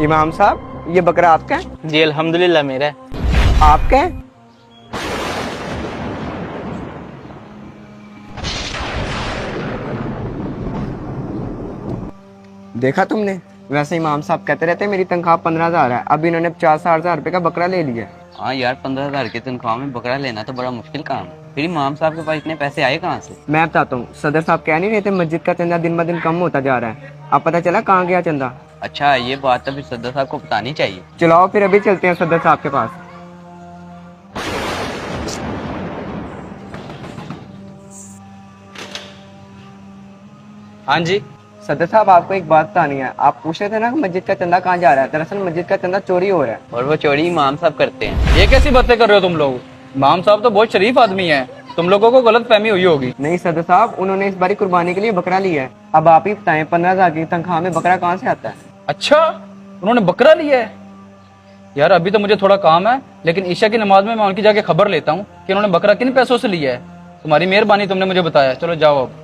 इमाम साहब, ये बकरा आपका है? जी अल्हम्दुलिल्लाह मेरा है। आपका है? देखा तुमने, वैसे इमाम साहब कहते रहते मेरी तनख्वाह 15,000 है, अब इन्होंने 50,000 रुपए का बकरा ले लिया। हाँ यार, 15,000 की तनख्वाह में बकरा लेना तो बड़ा मुश्किल काम है। फिर इमाम साहब के पास इतने पैसे आए कहाँ से? मैं बताता हूँ, सदर साहब कह नहीं रहे थे मस्जिद का चंदा दिन ब दिन कम होता जा रहा है। अब पता चला कहाँ गया चंदा। अच्छा, ये बात तो फिर सदर साहब को बतानी चाहिए। चलाओ फिर अभी चलते हैं सदर साहब के पास। हाँ जी। सदर साहब, आपको एक बात बतानी है। आप पूछ रहे थे ना कि मस्जिद का चंदा कहाँ जा रहा है। दरअसल मस्जिद का चंदा चोरी हो रहा है। और वो चोरी इमाम साहब करते हैं। ये कैसी बातें कर रहे हो तुम लोग? इमाम साहब तो बहुत शरीफ आदमी है, तुम लोगों को गलत फहमी हुई होगी। नहीं सदर साहब, उन्होंने इस बारी कुर्बानी के लिए बकरा लिया है। अब आप ही बताएं, 15,000 की तनख्वाह में बकरा कहाँ से आता है? अच्छा, उन्होंने बकरा लिया है? यार अभी तो मुझे थोड़ा काम है, लेकिन ईशा की नमाज में मैं उनकी जाके खबर लेता हूँ कि उन्होंने बकरा किन पैसों से लिया है। तुम्हारी मेहरबानी, तुमने मुझे बताया। चलो जाओ अब।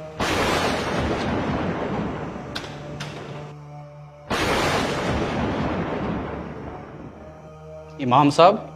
इमाम साहब,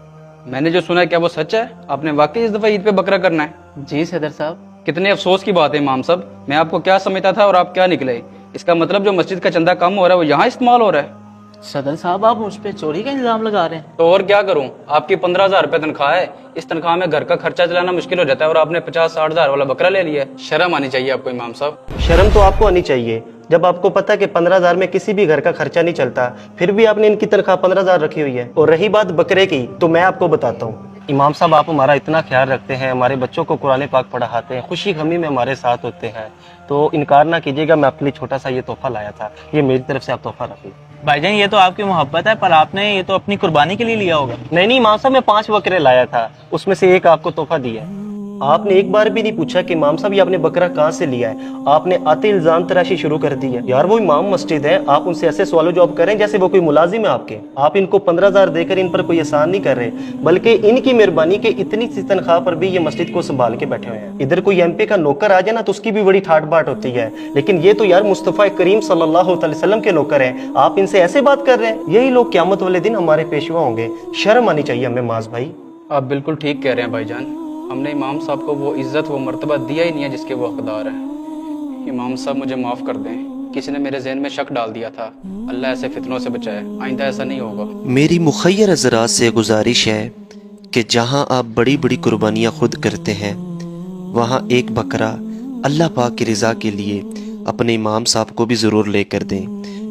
मैंने जो सुना है क्या वो सच है? आपने वाकई इस दफा ईद पे बकरा करना है? जी सदर साहब। कितने अफसोस की बात है इमाम साहब, मैं आपको क्या समझता था और आप क्या निकले। इसका मतलब जो मस्जिद का चंदा कम हो रहा है वो यहाँ इस्तेमाल हो रहा है। सदर साहब, आप मुझ पे चोरी का इल्जाम लगा रहे हैं। तो और क्या करूं, आपकी 15,000 रुपए तनख्वाह है, इस तनख्वाह में घर का खर्चा चलाना मुश्किल हो जाता है और आपने 50-60,000 वाला बकरा ले लिया है। शर्म आनी चाहिए आपको इमाम साहब। शर्म तो आपको आनी चाहिए जब आपको पता है कि 15,000 में किसी भी घर का खर्चा नहीं चलता, फिर भी आपने इनकी तनख्वाह 15,000 रखी हुई है। और रही बात बकरे की, तो मैं आपको बताता हूँ। इमाम साहब, आप हमारा इतना ख्याल रखते हैं, हमारे बच्चों को कुरान पाक पढ़ाते हैं, खुशी गमी में हमारे साथ होते हैं, तो इनकार ना कीजिएगा। मैं आपके लिए छोटा सा ये तोहफा लाया था, ये मेरी तरफ से आप तोहफा रखिए। भाईजान, ये तो आपकी मोहब्बत है, पर आपने ये तो अपनी कुर्बानी के लिए लिया होगा। नहीं इमाम साहब, मैं 5 बकरे लाया था, उसमें से एक आपको तोहफा दिया है। आपने एक बार भी नहीं पूछा कि इमाम साहब ये आपने बकरा कहाँ से लिया है। आपने आते इल्जाम तराशी शुरू कर दी है। यार वो इमाम मस्जिद है, आप उनसे ऐसे सवालों जवाब करें जैसे वो कोई मुलाजिम है आपके। आप इनको 15,000 देकर इन पर कोई एहसान नहीं कर रहे, बल्कि इनकी मेहरबानी के इतनी सी तनख्वाह पर भी ये मस्जिद को संभाल के बैठे हुए हैं। इधर कोई एमपी का नौकर आ जाए ना तो उसकी भी बड़ी ठाट बाट होती है, लेकिन ये तो यार मुस्तफा करीम सल्लल्लाहु अलैहि वसल्लम के नौकर हैं, आप इनसे ऐसे बात कर रहे हैं। यही लोग क़यामत वाले दिन हमारे पेशवा होंगे। शर्म आनी चाहिए हमें माज भाई। आप बिल्कुल ठीक कह रहे हैं भाईजान, हमने इमाम साहब को वो इज्जत वो मर्तबा दिया ही नहीं है जिसके वो हकदार है। इमाम साहब मुझे माफ़ कर दें, किसी ने मेरे जहन में शक डाल दिया था। अल्लाह ऐसे फितनों से बचाए, आइंदा ऐसा नहीं होगा। मेरी मुखय्यर हज़रात से गुजारिश है कि जहाँ आप बड़ी बड़ी कुर्बानियाँ खुद करते हैं, वहाँ एक बकरा अल्लाह पाक की रज़ा के लिए अपने इमाम साहब को भी ज़रूर लेकर दें।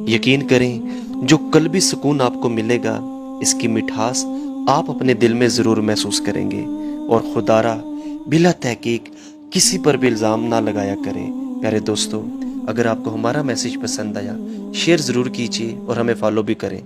यकीन करें, जो कल्बी सुकून आपको मिलेगा, इसकी मिठास आप अपने दिल में ज़रूर महसूस करेंगे। और खुदारा बिला तहकीक किसी पर भी इल्ज़ाम ना लगाया करें। प्यारे दोस्तों, अगर आपको हमारा मैसेज पसंद आया, शेयर ज़रूर कीजिए और हमें फॉलो भी करें।